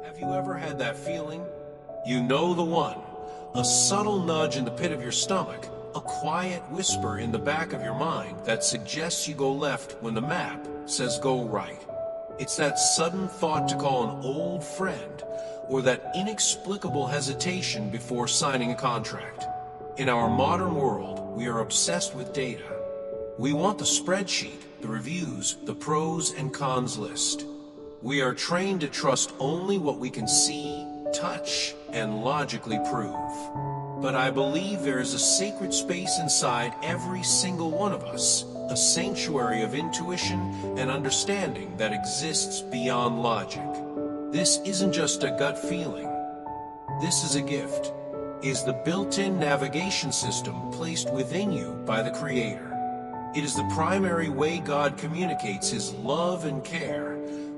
Have you ever had that feeling? You know the one. A subtle nudge in the pit of your stomach, a quiet whisper in the back of your mind that suggests you go left when the map says go right. It's that sudden thought to call an old friend, or that inexplicable hesitation before signing a contract. In our modern world, we are obsessed with data. We want the spreadsheet, the reviews, the pros and cons list. We are trained to trust only what we can see, touch, and logically prove. But I believe there is a sacred space inside every single one of us, a sanctuary of intuition and understanding that exists beyond logic. This isn't just a gut feeling. This is a gift. It is the built-in navigation system placed within you by the Creator. It is the primary way God communicates His love and care,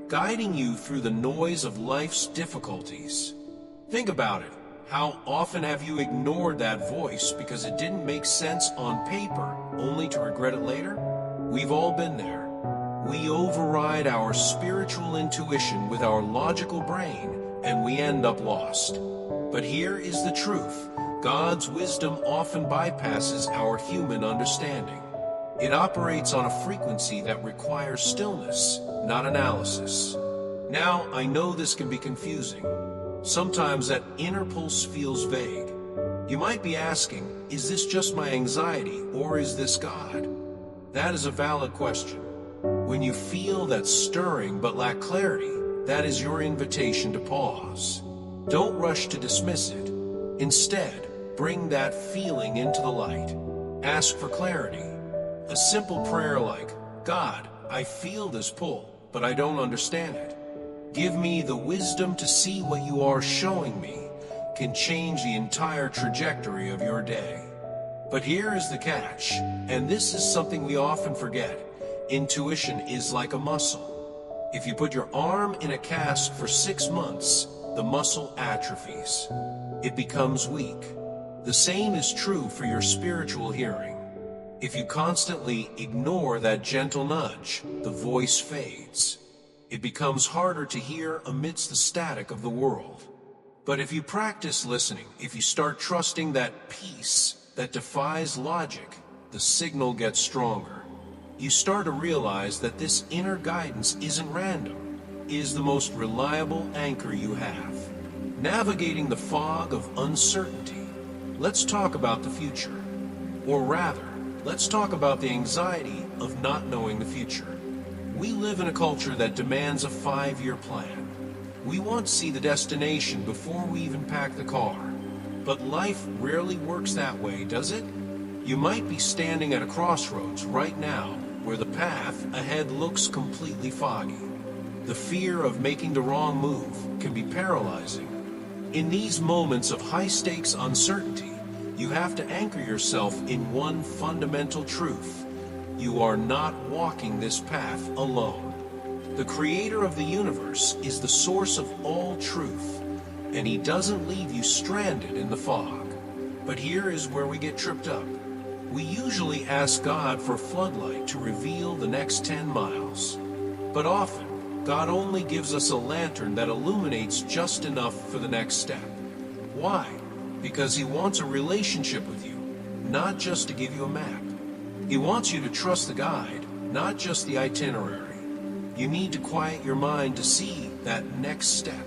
guiding you through the noise of life's difficulties. Think about it. How often have you ignored that voice because it didn't make sense on paper, only to regret it later? We've all been there. We override our spiritual intuition with our logical brain, and we end up lost. But here is the truth. God's wisdom often bypasses our human understanding. It operates on a frequency that requires stillness, not analysis. Now, I know this can be confusing. Sometimes that inner pulse feels vague. You might be asking, is this just my anxiety, or is this God? That is a valid question. When you feel that stirring but lack clarity, that is your invitation to pause. Don't rush to dismiss it. Instead, bring that feeling into the light. Ask for clarity. A simple prayer like, God, I feel this pull, but I don't understand it. Give me the wisdom to see what you are showing me, can change the entire trajectory of your day. But here is the catch, and this is something we often forget. Intuition is like a muscle. If you put your arm in a cast for 6 months, the muscle atrophies. It becomes weak. The same is true for your spiritual hearing. If you constantly ignore that gentle nudge, the voice fades. It becomes harder to hear amidst the static of the world. But if you practice listening, if you start trusting that peace that defies logic, the signal gets stronger. You start to realize that this inner guidance isn't random. It is the most reliable anchor you have. Navigating the fog of uncertainty, let's talk about the future. Or rather, let's talk about the anxiety of not knowing the future. We live in a culture that demands a 5-year plan. We want to see the destination before we even pack the car. But life rarely works that way, does it? You might be standing at a crossroads right now where the path ahead looks completely foggy. The fear of making the wrong move can be paralyzing. In these moments of high-stakes uncertainty, you have to anchor yourself in one fundamental truth. You are not walking this path alone. The Creator of the universe is the source of all truth, and He doesn't leave you stranded in the fog. But here is where we get tripped up. We usually ask God for floodlight to reveal the next 10 miles. But often, God only gives us a lantern that illuminates just enough for the next step. Why? Because He wants a relationship with you, not just to give you a map. He wants you to trust the guide, not just the itinerary. You need to quiet your mind to see that next step.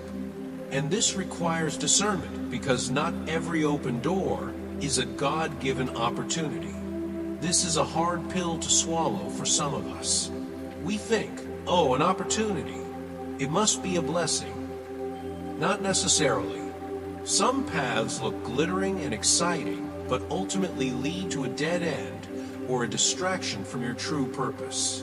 And this requires discernment, because not every open door is a God-given opportunity. This is a hard pill to swallow for some of us. We think, oh, an opportunity. It must be a blessing. Not necessarily. Some paths look glittering and exciting, but ultimately lead to a dead end or a distraction from your true purpose.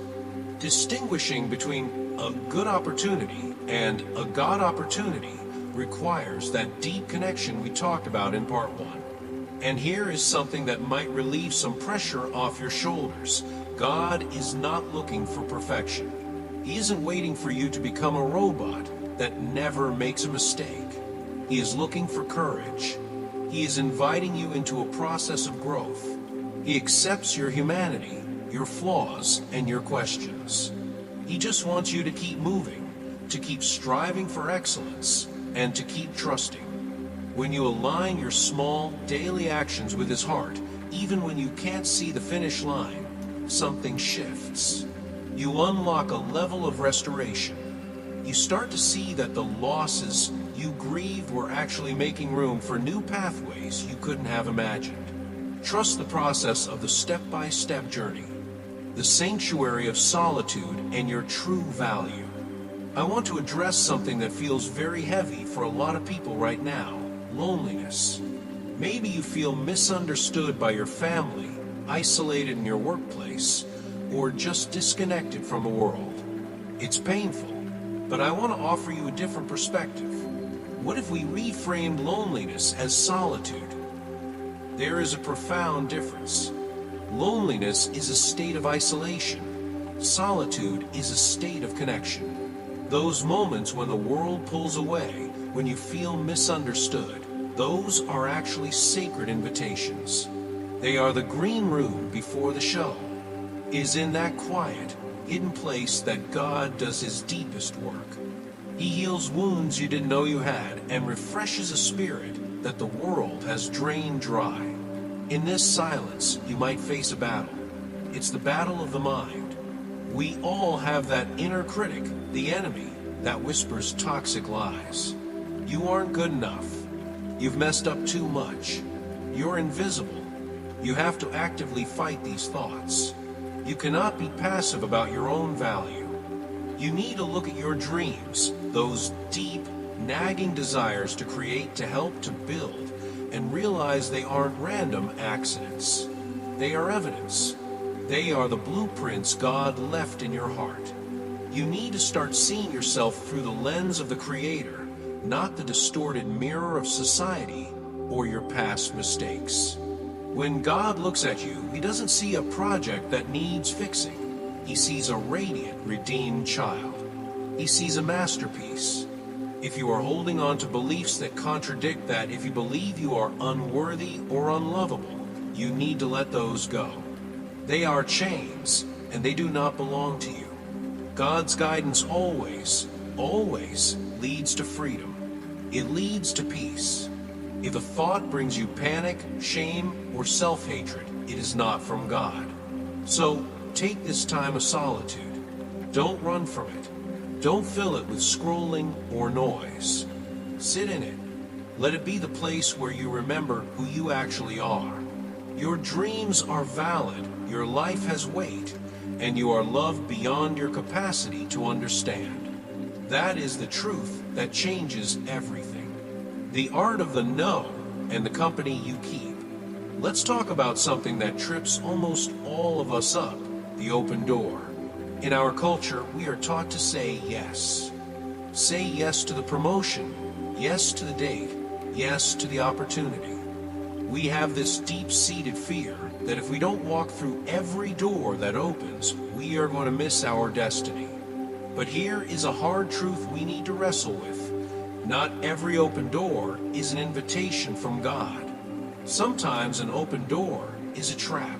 Distinguishing between a good opportunity and a God opportunity requires that deep connection we talked about in part 1. And here is something that might relieve some pressure off your shoulders. God is not looking for perfection. He isn't waiting for you to become a robot that never makes a mistake. He is looking for courage. He is inviting you into a process of growth. He accepts your humanity, your flaws, and your questions. He just wants you to keep moving, to keep striving for excellence, and to keep trusting. When you align your small, daily actions with His heart, even when you can't see the finish line, something shifts. You unlock a level of restoration. You start to see that the losses you grieved were actually making room for new pathways you couldn't have imagined. Trust the process of the step-by-step journey, the sanctuary of solitude and your true value. I want to address something that feels very heavy for a lot of people right now: loneliness. Maybe you feel misunderstood by your family, isolated in your workplace, or just disconnected from the world. It's painful, but I want to offer you a different perspective. What if we reframed loneliness as solitude? There is a profound difference. Loneliness is a state of isolation. Solitude is a state of connection. Those moments when the world pulls away, when you feel misunderstood, those are actually sacred invitations. They are the green room before the show. It is in that quiet, hidden place that God does His deepest work. He heals wounds you didn't know you had and refreshes a spirit that the world has drained dry. In this silence, you might face a battle. It's the battle of the mind. We all have that inner critic, the enemy, that whispers toxic lies. You aren't good enough. You've messed up too much. You're invisible. You have to actively fight these thoughts. You cannot be passive about your own value. You need to look at your dreams, those deep, nagging desires to create, to help, to build, and realize they aren't random accidents. They are evidence. They are the blueprints God left in your heart. You need to start seeing yourself through the lens of the Creator, not the distorted mirror of society or your past mistakes. When God looks at you, He doesn't see a project that needs fixing. He sees a radiant, redeemed child. He sees a masterpiece. If you are holding on to beliefs that contradict that, if you believe you are unworthy or unlovable, you need to let those go. They are chains, and they do not belong to you. God's guidance always, always leads to freedom. It leads to peace. If a thought brings you panic, shame, or self-hatred, it is not from God. So take this time of solitude. Don't run from it. Don't fill it with scrolling or noise. Sit in it. Let it be the place where you remember who you actually are. Your dreams are valid, your life has weight, and you are loved beyond your capacity to understand. That is the truth that changes everything. The art of the no and the company you keep. Let's talk about something that trips almost all of us up: the open door. In our culture, we are taught to say yes. Say yes to the promotion, yes to the date, yes to the opportunity. We have this deep-seated fear that if we don't walk through every door that opens, we are going to miss our destiny. But here is a hard truth we need to wrestle with. Not every open door is an invitation from God. Sometimes an open door is a trap.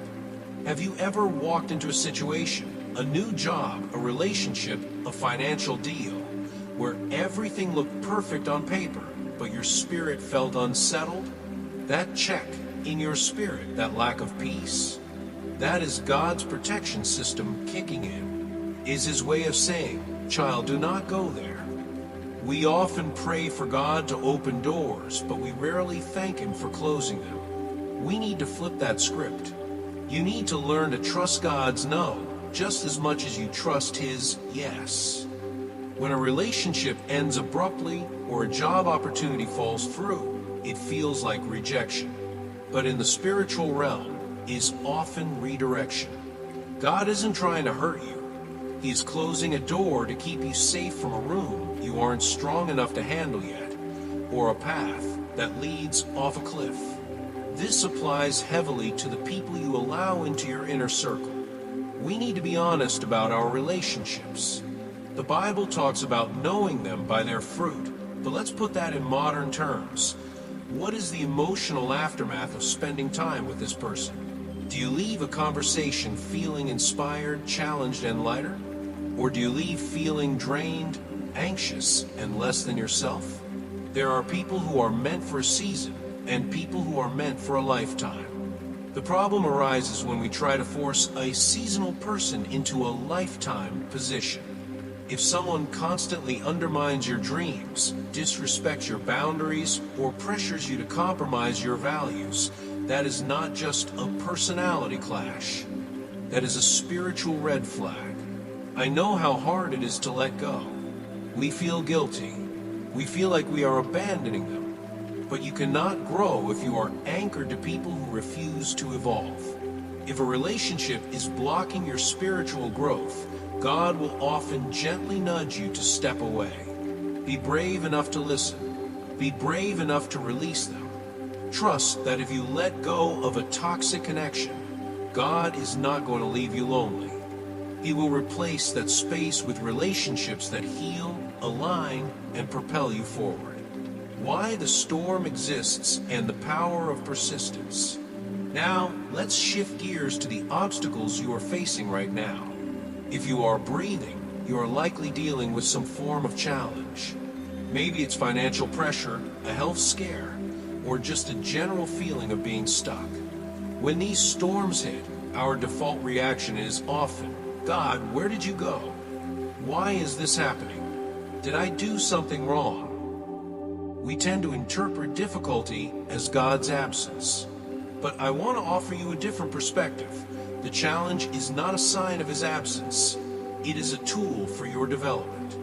Have you ever walked into a situation, a new job, a relationship, a financial deal, where everything looked perfect on paper, but your spirit felt unsettled? That check in your spirit, that lack of peace, that is God's protection system kicking in. Is His way of saying, child, do not go there. We often pray for God to open doors, but we rarely thank Him for closing them. We need to flip that script. You need to learn to trust God's no just as much as you trust His yes. When a relationship ends abruptly or a job opportunity falls through, it feels like rejection. But in the spiritual realm is often redirection. God isn't trying to hurt you. He's closing a door to keep you safe from a room you aren't strong enough to handle yet, or a path that leads off a cliff. This applies heavily to the people you allow into your inner circle. We need to be honest about our relationships. The Bible talks about knowing them by their fruit, but let's put that in modern terms. What is the emotional aftermath of spending time with this person? Do you leave a conversation feeling inspired, challenged, and lighter? Or do you leave feeling drained, anxious, and less than yourself? There are people who are meant for a season and people who are meant for a lifetime. The problem arises when we try to force a seasonal person into a lifetime position. If someone constantly undermines your dreams, disrespects your boundaries, or pressures you to compromise your values, that is not just a personality clash. That is a spiritual red flag. I know how hard it is to let go. We feel guilty. We feel like we are abandoning them. But you cannot grow if you are anchored to people who refuse to evolve. If a relationship is blocking your spiritual growth, God will often gently nudge you to step away. Be brave enough to listen. Be brave enough to release them. Trust that if you let go of a toxic connection, God is not going to leave you lonely. He will replace that space with relationships that heal, align, and propel you forward. Why the storm exists and the power of persistence. Now, let's shift gears to the obstacles you are facing right now. If you are breathing, you are likely dealing with some form of challenge. Maybe it's financial pressure, a health scare, or just a general feeling of being stuck. When these storms hit, our default reaction is often, God, where did you go? Why is this happening? Did I do something wrong? We tend to interpret difficulty as God's absence. But I want to offer you a different perspective. The challenge is not a sign of His absence. It is a tool for your development.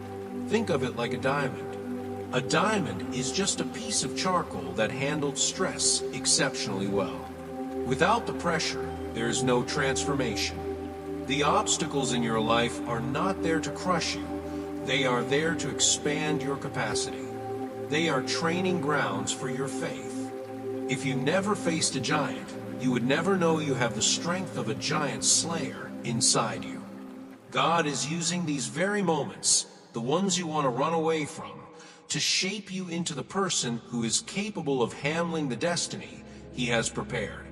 Think of it like a diamond. A diamond is just a piece of charcoal that handled stress exceptionally well. Without the pressure, there is no transformation. The obstacles in your life are not there to crush you. They are there to expand your capacity. They are training grounds for your faith. If you never faced a giant, you would never know you have the strength of a giant slayer inside you. God is using these very moments, the ones you want to run away from, to shape you into the person who is capable of handling the destiny He has prepared.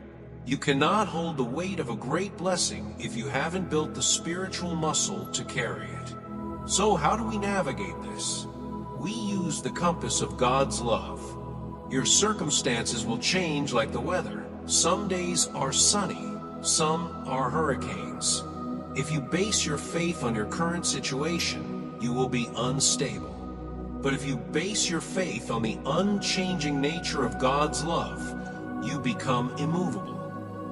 You cannot hold the weight of a great blessing if you haven't built the spiritual muscle to carry it. So how do we navigate this? We use the compass of God's love. Your circumstances will change like the weather. Some days are sunny, some are hurricanes. If you base your faith on your current situation, you will be unstable. But if you base your faith on the unchanging nature of God's love, you become immovable.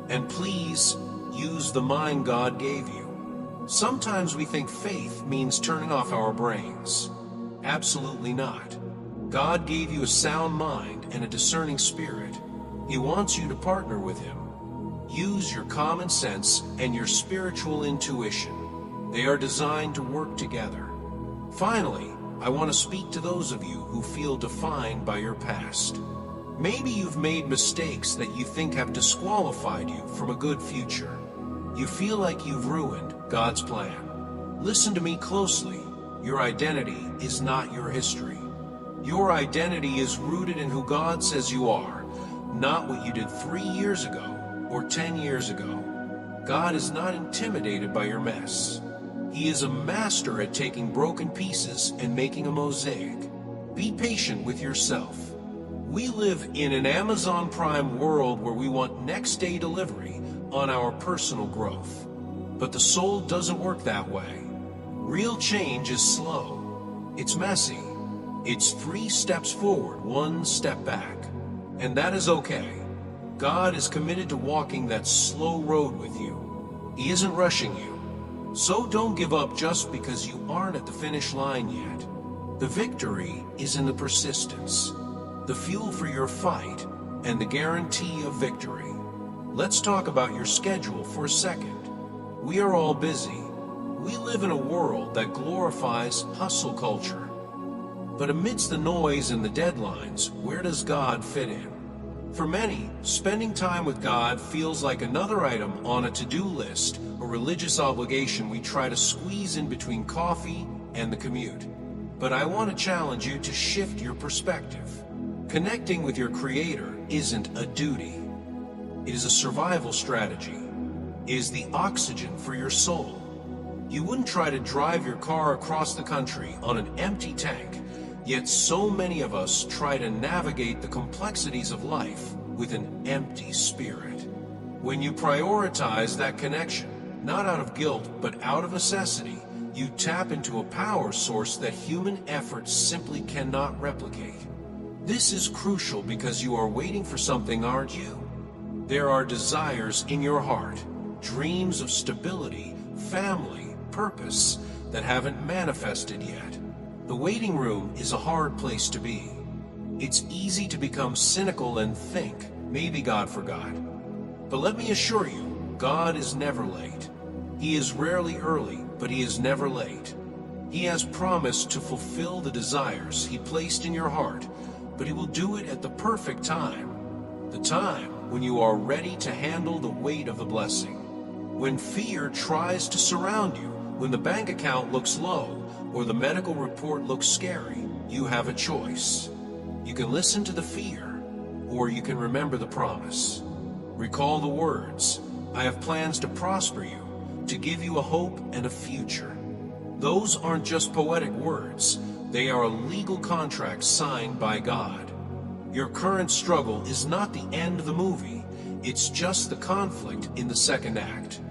And please, use the mind God gave you. Sometimes we think faith means turning off our brains. Absolutely not. God gave you a sound mind and a discerning spirit. He wants you to partner with Him. Use your common sense and your spiritual intuition. They are designed to work together. Finally, I want to speak to those of you who feel defined by your past. Maybe you've made mistakes that you think have disqualified you from a good future. You feel like you've ruined God's plan. Listen to me closely. Your identity is not your history. Your identity is rooted in who God says you are, not what you did 3 years ago or 10 years ago. God is not intimidated by your mess. He is a master at taking broken pieces and making a mosaic. Be patient with yourself. We live in an Amazon Prime world where we want next-day delivery on our personal growth. But the soul doesn't work that way. Real change is slow. It's messy. It's 3 steps forward, 1 step back. And that is okay. God is committed to walking that slow road with you. He isn't rushing you. So don't give up just because you aren't at the finish line yet. The victory is in the persistence, the fuel for your fight, and the guarantee of victory. Let's talk about your schedule for a second. We are all busy. We live in a world that glorifies hustle culture. But amidst the noise and the deadlines, where does God fit in? For many, spending time with God feels like another item on a to-do list, a religious obligation we try to squeeze in between coffee and the commute. But I want to challenge you to shift your perspective. Connecting with your Creator isn't a duty. It is a survival strategy. It is the oxygen for your soul. You wouldn't try to drive your car across the country on an empty tank. Yet so many of us try to navigate the complexities of life with an empty spirit. When you prioritize that connection, not out of guilt, but out of necessity, you tap into a power source that human effort simply cannot replicate. This is crucial because you are waiting for something, aren't you? There are desires in your heart, dreams of stability, family, purpose that haven't manifested yet. The waiting room is a hard place to be. It's easy to become cynical and think, maybe God forgot. But let me assure you, God is never late. He is rarely early, but He is never late. He has promised to fulfill the desires He placed in your heart, but He will do it at the perfect time. The time when you are ready to handle the weight of the blessing. When fear tries to surround you, when the bank account looks low, or the medical report looks scary, you have a choice. You can listen to the fear, or you can remember the promise. Recall the words, "I have plans to prosper you, to give you a hope and a future." Those aren't just poetic words, they are a legal contract signed by God. Your current struggle is not the end of the movie, it's just the conflict in the second act.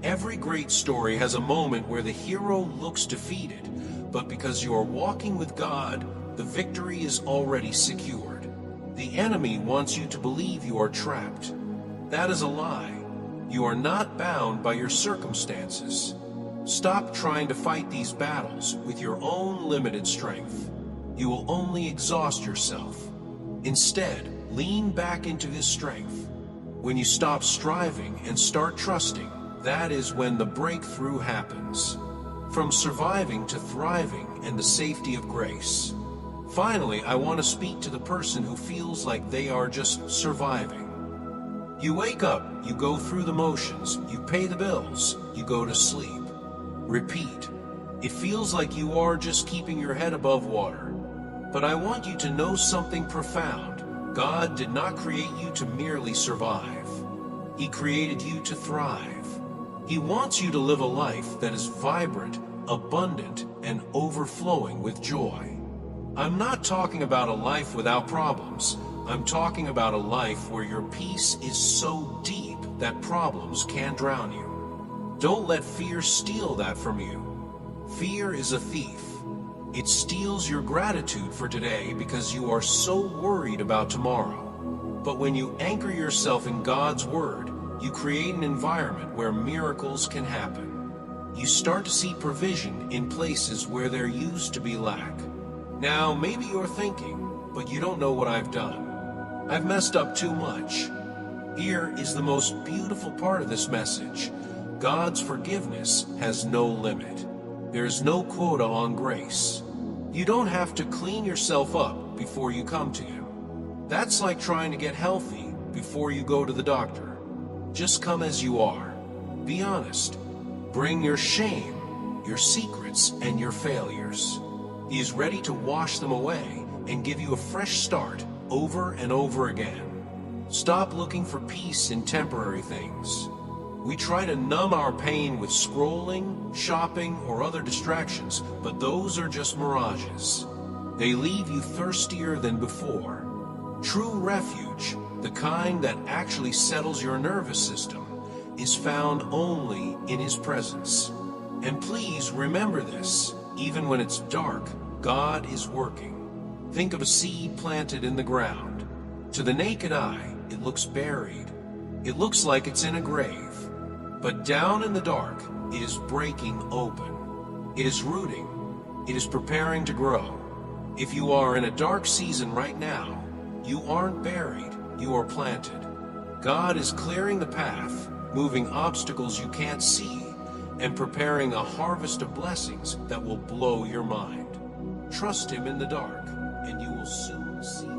Every great story has a moment where the hero looks defeated, but because you are walking with God, the victory is already secured. The enemy wants you to believe you are trapped. That is a lie. You are not bound by your circumstances. Stop trying to fight these battles with your own limited strength. You will only exhaust yourself. Instead, lean back into His strength. When you stop striving and start trusting, that is when the breakthrough happens. From surviving to thriving and the safety of grace. Finally, I want to speak to the person who feels like they are just surviving. You wake up, you go through the motions, you pay the bills, you go to sleep. Repeat. It feels like you are just keeping your head above water. But I want you to know something profound. God did not create you to merely survive. He created you to thrive. He wants you to live a life that is vibrant, abundant, and overflowing with joy. I'm not talking about a life without problems. I'm talking about a life where your peace is so deep that problems can't drown you. Don't let fear steal that from you. Fear is a thief. It steals your gratitude for today because you are so worried about tomorrow. But when you anchor yourself in God's Word, you create an environment where miracles can happen. You start to see provision in places where there used to be lack. Now, maybe you're thinking, but you don't know what I've done. I've messed up too much. Here is the most beautiful part of this message. God's forgiveness has no limit. There's no quota on grace. You don't have to clean yourself up before you come to Him. That's like trying to get healthy before you go to the doctor. Just come as you are. Be honest. Bring your shame, your secrets, and your failures. He is ready to wash them away and give you a fresh start over and over again. Stop looking for peace in temporary things. We try to numb our pain with scrolling, shopping, or other distractions, but those are just mirages. They leave you thirstier than before. True refuge, the kind that actually settles your nervous system, is found only in His presence. And please remember this, even when it's dark, God is working. Think of a seed planted in the ground. To the naked eye, it looks buried. It looks like it's in a grave. But down in the dark, it is breaking open. It is rooting. It is preparing to grow. If you are in a dark season right now, you aren't buried, you are planted. God is clearing the path, moving obstacles you can't see, and preparing a harvest of blessings that will blow your mind. Trust Him in the dark, and you will soon see